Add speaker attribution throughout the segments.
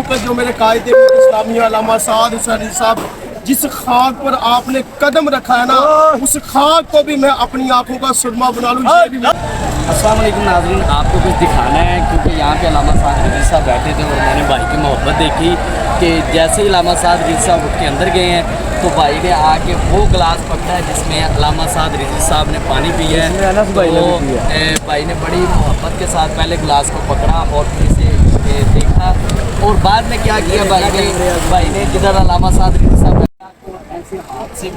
Speaker 1: کہ جو میرے قائد اسلامی علامہ سعد حسین رضوی صاحب جس خاک پر آپ نے قدم رکھا ہے نا، اس خاک کو بھی میں اپنی آنکھوں کا سرما بنا لوں۔
Speaker 2: السلام علیکم ناظرین، آپ کو کچھ دکھانا ہے کیونکہ یہاں پہ علامہ سعد رضوی صاحب بیٹھے تھے اور میں نے بھائی کی محبت دیکھی کہ جیسے ہی علامہ سعد رضوی صاحب اٹھ کے اندر گئے ہیں تو بھائی نے آ کے وہ گلاس پکڑا ہے جس میں علامہ سعد رضوی صاحب نے پانی پیا ہے۔ تو بھائی نے بڑی محبت کے ساتھ پہلے گلاس کو پکڑا اور پھر اسے دیکھا اور بعد میں کیا کیا بھائی نے جدھر علامہ سعد رضوی صاحب ایسے ہاتھ سے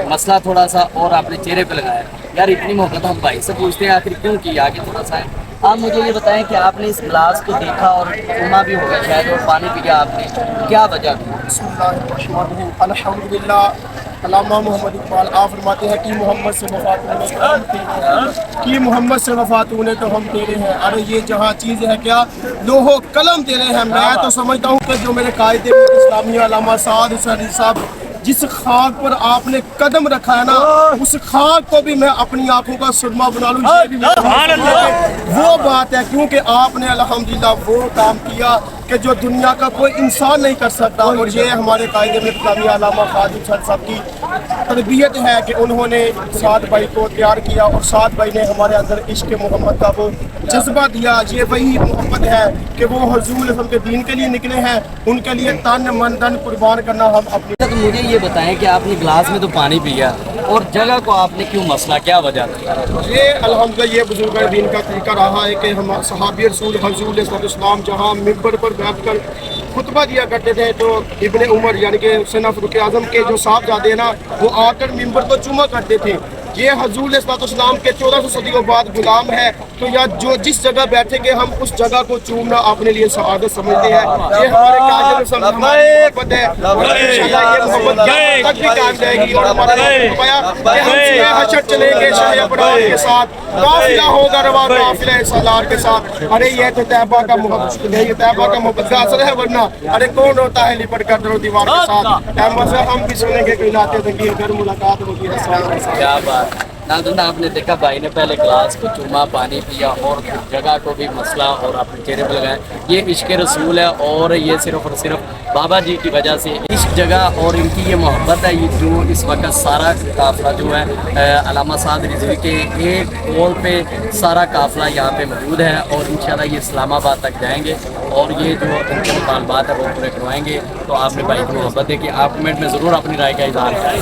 Speaker 2: مسئلہ تھوڑا سا اور اپنے چہرے پہ لگایا۔ یار اتنی محبت ہم بھائی سے پوچھتے ہیں آخر کیوں کی، آگے تھوڑا سا ہے۔ آپ مجھے یہ بتائیں کہ آپ نے اس گلاس کو دیکھا اور چوما بھی ہوگا شاید اور پانی پیا آپ نے، کیا وجہ تھی؟
Speaker 1: بسم اللہ الرحمن الرحیم، الحمدللہ۔ علامہ محمد اقبال آپ فرماتے ہیں کہ محمد سے وفات تو ہم تیرے ہیں، کہ محمد سے وفات تو ہم تیرے ہیں۔ ارے یہ جہاں چیز ہے کیا، لوح و قلم تیرے ہیں۔ میں تو سمجھتا ہوں کہ جو میرے قائد اسلامی علامہ سعد حسین رضوی صاحب جس خاک پر آپ نے قدم رکھا ہے نا، اس خاک کو بھی میں اپنی آنکھوں کا سرما بنا لوں۔ یہ بھی وہ بات ہے کیونکہ آپ نے الحمدللہ وہ کام کیا کہ جو دنیا کا کوئی انسان نہیں کر سکتا، اور یہ ہمارے قائد اسلامی علامہ سعد حسین صاحب کی تربیت ہے کہ انہوں نے سعد بھائی کو تیار کیا اور سعد بھائی نے ہمارے اندر عشق محمد کا وہ جذبہ دیا۔ یہ وہی محمد ہے کہ وہ حضور ہم کے دین کے لیے نکلے ہیں، ان کے لیے تن من دن قربان کرنا ہم اپنی۔
Speaker 2: تو مجھے یہ بتائیں کہ آپ نے گلاس میں تو پانی پیا اور جگہ کو آپ نے کیوں مسئلہ، کیا وجہ تھی؟
Speaker 1: یہ الحمدللہ یہ بزرگ دین کا طریقہ رہا ہے کہ ہم صحابی رسول حضور صلی اللہ علیہ وسلم جہاں ممبر پر بیٹھ کر خطبہ دیا کرتے تھے تو ابن عمر یعنی کہ حسین فاروق اعظم کے جو صاحبزادے ہیں نا، وہ آ کر ممبر کو چوما کرتے تھے۔ یہ حضور علیہ السلام کے 1400 صدیوں بعد غلام ہے، تو یا جو جس جگہ بیٹھیں گے ہم اس جگہ کو چومنا اپنے لیے سعادت سمجھتے ہیں۔ یہ ہمارے قائد صلی اللہ علیہ وسلم ہماری محبت ہے اور انشاءاللہ یہ محبت قیامت تک بھی قائم رہے گی۔ اور ہمارے فرمایا کہ ہم سوئے حشر چلیں گے شاہ ابرار کے ساتھ، قافلہ ہوگا رواں قافلہ سالار کے ساتھ۔ ارے یہ تو طیبہ کا محبت ہے، یہ طیبہ کا محبت کا اثر ہے، ورنہ ارے کون ہوتا ہے لپٹ کر در و دیوار کے ساتھ۔ احمد صاحب ہم بھی سنیں گے کہ لاتے تنگی گھر ملاقات ہوگی ہے۔
Speaker 2: کیا بات ناظرین، آپ نے دیکھا بھائی نے پہلے گلاس کو چوما، پانی پیا اور جگہ کو بھی مسئلہ اور اپنے چہرے پہ لگایا۔ یہ عشق رسول ہے اور یہ صرف اور صرف بابا جی کی وجہ سے اس جگہ اور ان کی یہ محبت ہے، یہ جو اس وقت سارا قافلہ جو ہے علامہ سعد رضوی کے ایک کول پہ سارا قافلہ یہاں پہ موجود ہے اور انشاءاللہ یہ اسلام آباد تک جائیں گے اور یہ جو ان کے مطالبات ہے وہ پورے کروائیں گے۔ تو آپ نے بھائی کی محبت ہے کہ آپ کمنٹ میں ضرور اپنی رائے کا اظہار کریں۔